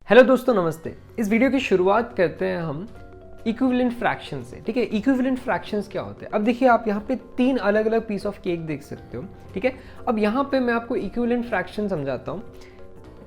Hello दोस्तों, नमस्ते। इस वीडियो की शुरुआत करते हैं हम इक्विवेलेंट फ्रैक्शन से। ठीक है, इक्विवेलेंट फ्रैक्शंस क्या होते हैं? अब देखिए, आप यहाँ पे 3 अलग अलग पीस ऑफ केक देख सकते हो। ठीक है, अब यहाँ पे मैं आपको इक्विवेलेंट फ्रैक्शन समझाता हूँ।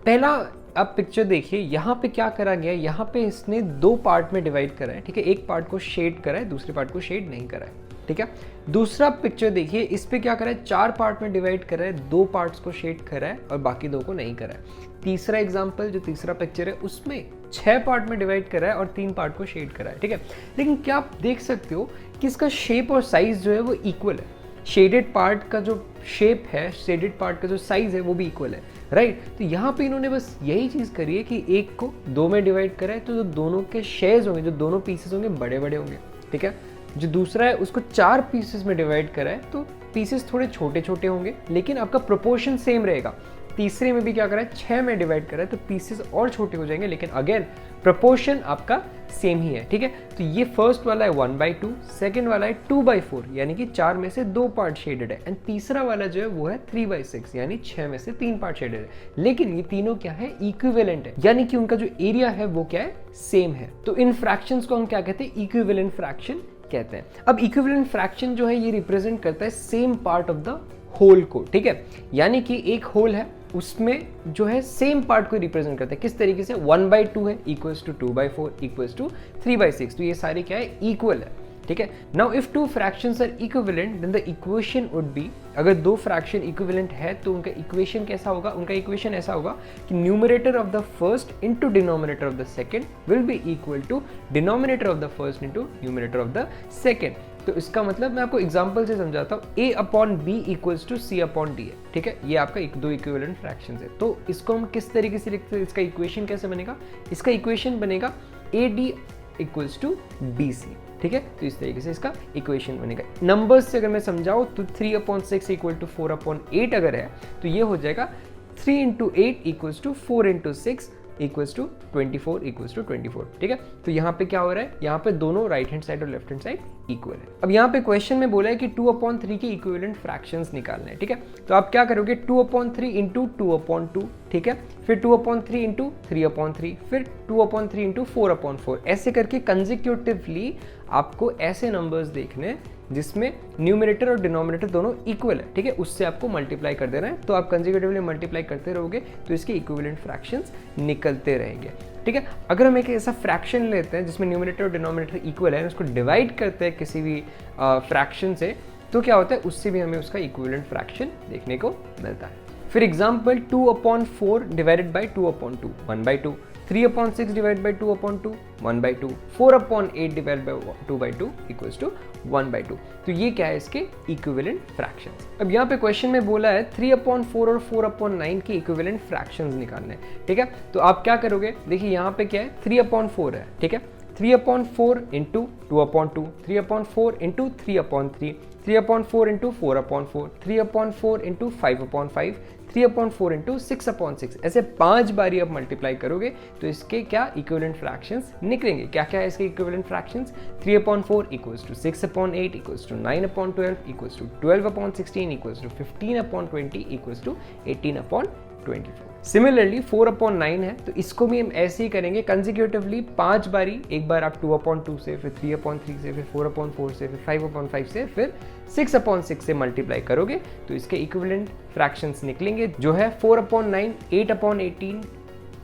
पहला आप पिक्चर देखिए, यहाँ पे क्या करा गया है, यहाँ पे इसने 2 पार्ट में डिवाइड करा है। ठीक है, एक पार्ट को शेड करा है, दूसरे पार्ट को शेड नहीं करा है। ठीक है, दूसरा पिक्चर देखिए, इस पे क्या करा है, 4 पार्ट में डिवाइड करा है, 2 पार्ट्स को शेड करा है और बाकी 2 को नहीं करा है। तीसरा एग्जांपल, जो तीसरा पिक्चर है, उसमें 6 पार्ट में डिवाइड करा है और 3 पार्ट को शेड करा है। ठीक है, लेकिन क्या आप देख सकते हो कि इसका शेप और साइज जो है वो इक्वल है। शेडेड पार्ट का जो शेप है, शेडेड पार्ट का जो साइज है, वो भी इक्वल है, राइट। तो यहाँ पे इन्होंने बस यही चीज़ करी है कि एक को 2 में डिवाइड करा है, तो जो दोनों के शेयर्स होंगे, जो दोनों पीसेस होंगे, बड़े बड़े होंगे। ठीक है, जो दूसरा है उसको 4 पीसेस में डिवाइड करा है, तो पीसेस थोड़े छोटे छोटे होंगे, लेकिन आपका प्रोपोर्शन सेम रहेगा। तीसरे में भी क्या करा है, 6 में डिवाइड करा है, तो पीसेस और छोटे हो जाएंगे, लेकिन अगेन प्रोपोर्शन आपका सेम ही है। ठीक है, तो ये फर्स्ट वाला है 1/2, सेकंड वाला है 2/4, यानी कि 4 में से 2 पार्ट शेडेड है, एंड तीसरा वाला जो है वो है 3/6, यानी 6 में से 3 पार्ट शेडेड है। लेकिन ये तीनों क्या है, इक्विवेलेंट है, यानी कि उनका जो एरिया है वो क्या है, सेम है। तो इन फ्रैक्शंस को हम क्या कहते हैं, इक्विवेलेंट फ्रैक्शन कहते हैं। अब इक्विवेलेंट फ्रैक्शन जो है ये रिप्रेजेंट करता है same part of the whole को। ठीक है, यानी कि एक होल है, उसमें जो है सेम पार्ट को रिप्रेजेंट करता है। किस तरीके से, 1/2 है इक्वल्स टू 2/4 इक्वल्स टू 3/6, तो ये सारे क्या है, इक्वल है। ठीक है, now if 2 fractions are equivalent then the equation would be, अगर 2 फ्रैक्शन इक्विवेलेंट है तो उनका इक्वेशन कैसा होगा, उनका इक्वेशन ऐसा होगा कि numerator of the first into denominator of the second will be equal to denominator of the first into numerator of the second. तो इसका मतलब मैं आपको एग्जांपल से समझाता हूँ, a/b इक्वल्स टू c/d है। ठीक है, ये आपका 2 इक्विवेलेंट फ्रैक्शंस है। तो इसको हम किस तरीके से लिखते हैं, इसका इक्वेशन कैसे बनेगा, इसका इक्वेशन बनेगा ad इक्वल्स टू bc। ठीक है, तो इस तरीके से इसका इक्वेशन बनेगा। नंबर्स से अगर मैं समझाऊँ तो 3/6 इक्वल टू 4/8 अगर है, तो ये हो जाएगा 3 × 8 equals to 4 × 6 equals to 24 equals to 24। ठीक है, तो यहाँ पे क्या हो रहा है, यहाँ पे दोनों राइट हैंड साइड और लेफ्ट हैंड साइड इक्वल है। अब यहाँ पे क्वेश्चन में बोला है कि 2/3 के इक्विवेलेंट फ्रैक्शंस निकालने हैं। ठीक है, तो आप क्या करोगे, 2/3 इंटू 2/2, ठीक है, फिर 2/3 इंटू 3/3, फिर 2/3 इंटू 4/4, ऐसे करके कंसेक्यूटिवली आपको ऐसे नंबर्स देखने जिसमें न्यूमरेटर और डिनोमिनेटर दोनों इक्वल है। ठीक है, उससे आपको मल्टीप्लाई कर देना है। तो आप कंसेक्यूटिवली मल्टीप्लाई करते रहोगे तो इसके इक्विवेलेंट फ्रैक्शंस निकलते रहेंगे। ठीक है, अगर हम एक ऐसा फ्रैक्शन लेते हैं जिसमें न्यूमरेटर और डिनोमिनेटर इक्वल है, उसको डिवाइड करते हैं किसी भी फ्रैक्शन से, तो क्या होता है, उससे भी हमें उसका इक्विवेलेंट फ्रैक्शन देखने को मिलता है। For example 2/4 divided by 2/2, 1/2, 3/6 divide by 2/2, 1/2, 4/8 divide by 2/2 equals to 1/2। तो ये क्या है, इसके इक्विवेलेंट फ्रैक्शंस। अब यहाँ पे क्वेश्चन में बोला है 3/4 और 4/9 के इक्विवेलेंट फ्रैक्शंस निकालने हैं। ठीक है, तो आप क्या करोगे, देखिए यहाँ पे क्या है, 3/4 है। ठीक है, 3/4 into 2/2, 3/4 into 3/3, 3/4 into 4/4, 3/4 into 5/5, 3/4 into 6/6, ऐसे 5 बारी आप मल्टीप्लाई करोगे तो इसके क्या इक्विवेलेंट फ्रैक्शंस निकलेंगे। क्या क्या है इसके equivalent fractions, 3/4 equals to 6/8 equals to 9/12 equals to 12/16 equals to 15/20 equals to 18/24। Similarly 4/9 है, तो इसको भी हम ऐसे ही करेंगे कंसेक्यूटिवली 5 बारी, एक बार आप 2/2 से, फिर 3/3 से, फिर 4/4 से, फिर 5/5 से, फिर 6/6 से मल्टीप्लाई करोगे तो इसके इक्विवेलेंट फ्रैक्शंस निकलेंगे, जो है 4/9, 8/18,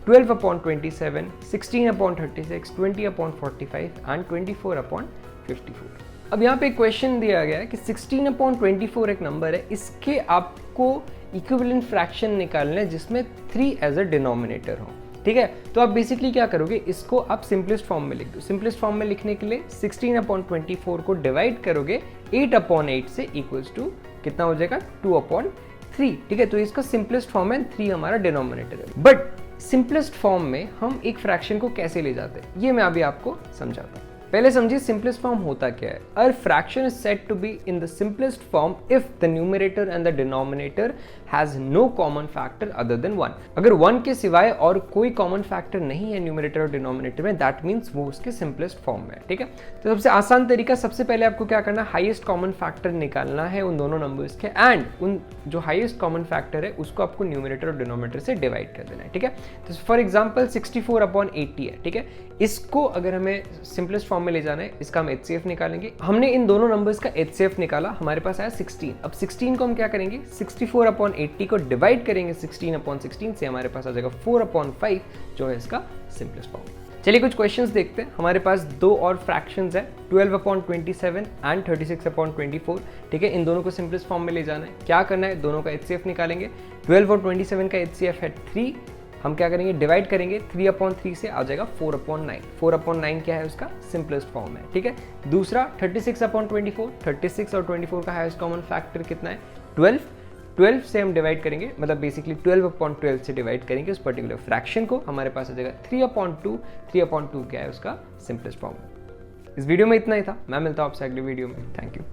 12/27, 16/36, 20/45 एंड 24/54। अब यहाँ पे क्वेश्चन दिया गया है कि 16/24 एक नंबर है, इसके आपको इक्विवेलेंट फ्रैक्शन निकालना है जिसमें 3 एज अ डिनोमिनेटर हो। ठीक है, तो आप बेसिकली क्या करोगे, इसको आप सिंपलेस्ट फॉर्म में लिख दो। सिंपलेस्ट फॉर्म में लिखने के लिए 16/24 को डिवाइड करोगे 8/8 से, इक्वल्स टू कितना हो जाएगा, 2/3। ठीक है, तो इसका सिंपलेस्ट फॉर्म है, 3 हमारा डिनोमिनेटर है। बट सिंपलेस्ट फॉर्म में हम एक फ्रैक्शन को कैसे ले जाते हैं, ये मैं अभी आपको समझाता हूँ। पहले समझिए सिंपलेस्ट फॉर्म होता क्या है। A fraction is said to be in the simplest form if the numerator and the denominator has no common factor other than 1। अगर 1 के सिवाय और कोई कॉमन फैक्टर नहीं है न्यूमरेटर और डिनोमिनेटर में, दैट मीन्स वो उसके सिंपलेस्ट फॉर्म में है, ठीक है। तो सबसे आसान तरीका, सबसे पहले आपको क्या करना है, हाईएस्ट कॉमन फैक्टर निकालना है उन दोनों नंबर्स के, एंड उन जो हाईएस्ट कॉमन फैक्टर है उसको आपको न्यूमरेटर और डिनोमिनेटर से डिवाइड कर देना है, ठीक है। तो फॉर एग्जांपल 64/80 है, ठीक है। इसको अगर हमें सिंपलेस्ट फॉर्म में ले जाना है, इसका हम HCF निकालेंगे। हमने इन दोनों नंबर्स का HCF निकाला, हमारे पास आया 16। अब 16 को हम क्या करेंगे, 64/80 को डिवाइड करेंगे 16/16 से, हमारे पास आ जाएगा 4/5 जो है इसका सिंपलेस्ट फॉर्म। चलिए कुछ क्वेश्चंस देखते हैं। हमारे पास दो और फ्रैक्शंस है, 12/27 एंड 36/24, ठीक है। इन दोनों को सिंपलेस्ट फॉर्म में ले जाना है। क्या करना है, दोनों का HCF निकालेंगे। 12 और 27 का HCF है 3, हम क्या करेंगे, डिवाइड करेंगे, 3/3 से आ जाएगा 4/9। 4/9 क्या है, उसका सिंपलेस्ट फॉर्म है, ठीक है। दूसरा 36/24, 36 और 24 का हाईएस्ट कॉमन फैक्टर कितना है, 12। 12 से हम डिवाइड करेंगे, मतलब बेसिकली 12/12 से डिवाइड करेंगे उस पर्टिकुलर फ्रैक्शन को, हमारे पास आ जाएगा 3/2। 3/2 क्या है, उसका सिंपलेस्ट फॉर्म। इस वीडियो में इतना ही था, मैं मिलता हूँ आपसे अगली वीडियो में। Thank you.